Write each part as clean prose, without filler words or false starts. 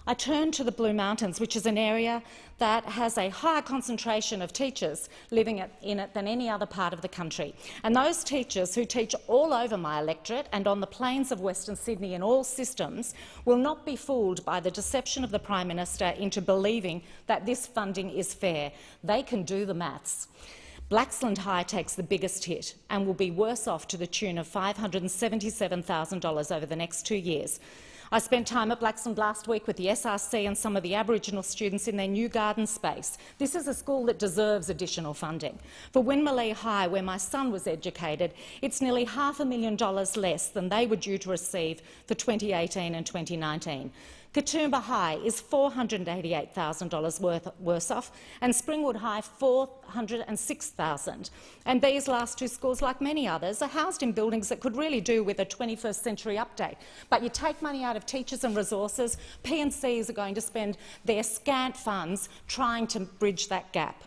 I turn to the Blue Mountains, which is an area that has a higher concentration of teachers living in it than any other part of the country. And those teachers who teach all over my electorate and on the plains of Western Sydney in all systems will not be fooled by the deception of the Prime Minister into believing that this funding is fair. They can do the maths. Blaxland High takes the biggest hit and will be worse off to the tune of $577,000 over the next 2 years. I spent time at Blaxland last week with the SRC and some of the Aboriginal students in their new garden space. This is a school that deserves additional funding. For Winmalee High, where my son was educated, it's nearly $500,000 less than they were due to receive for 2018 and 2019. Katoomba High is $488,000 worse off, and Springwood High $406,000. And these last two schools, like many others, are housed in buildings that could really do with a 21st century update. But you take money out of teachers and resources, P&Cs are going to spend their scant funds trying to bridge that gap.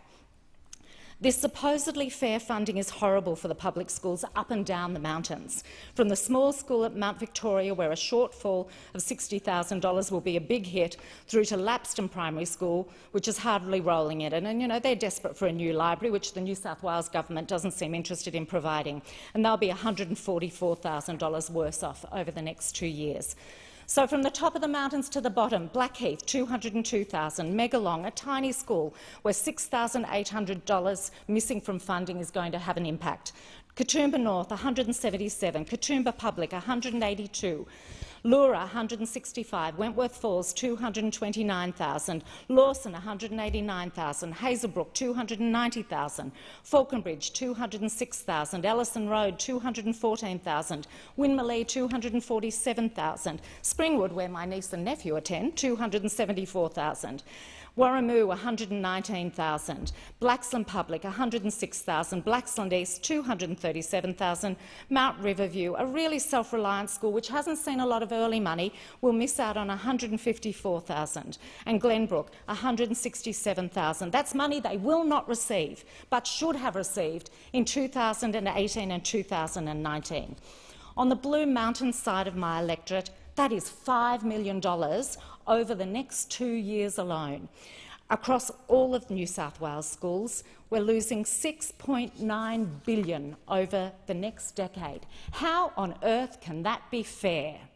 This supposedly fair funding is horrible for the public schools up and down the mountains. From the small school at Mount Victoria, where a shortfall of $60,000 will be a big hit, through to Lapston Primary School, which is hardly rolling in it. And, you know, they're desperate for a new library, which the New South Wales government doesn't seem interested in providing. And they'll be $144,000 worse off over the next 2 years. So from the top of the mountains to the bottom, Blackheath $202,000, Megalong, a tiny school where $6,800 missing from funding is going to have an impact. Katoomba North $177, Katoomba Public $182, Leura $165, Wentworth Falls $229,000, Lawson $189,000, Hazelbrook $290,000, Falconbridge $206,000, Ellison Road $214,000, Winmalee $247,000, Springwood, where my niece and nephew attend, $274,000. Warramoo $119,000, Blaxland Public $106,000, Blaxland East $237,000, Mount Riverview, a really self-reliant school which hasn't seen a lot of early money, will miss out on $154,000, and Glenbrook $167,000. That's money they will not receive, but should have received in 2018 and 2019. On the Blue Mountains side of my electorate, that is $5 million over the next 2 years alone. Across all of New South Wales schools, we're losing $6.9 billion over the next decade. How on earth can that be fair?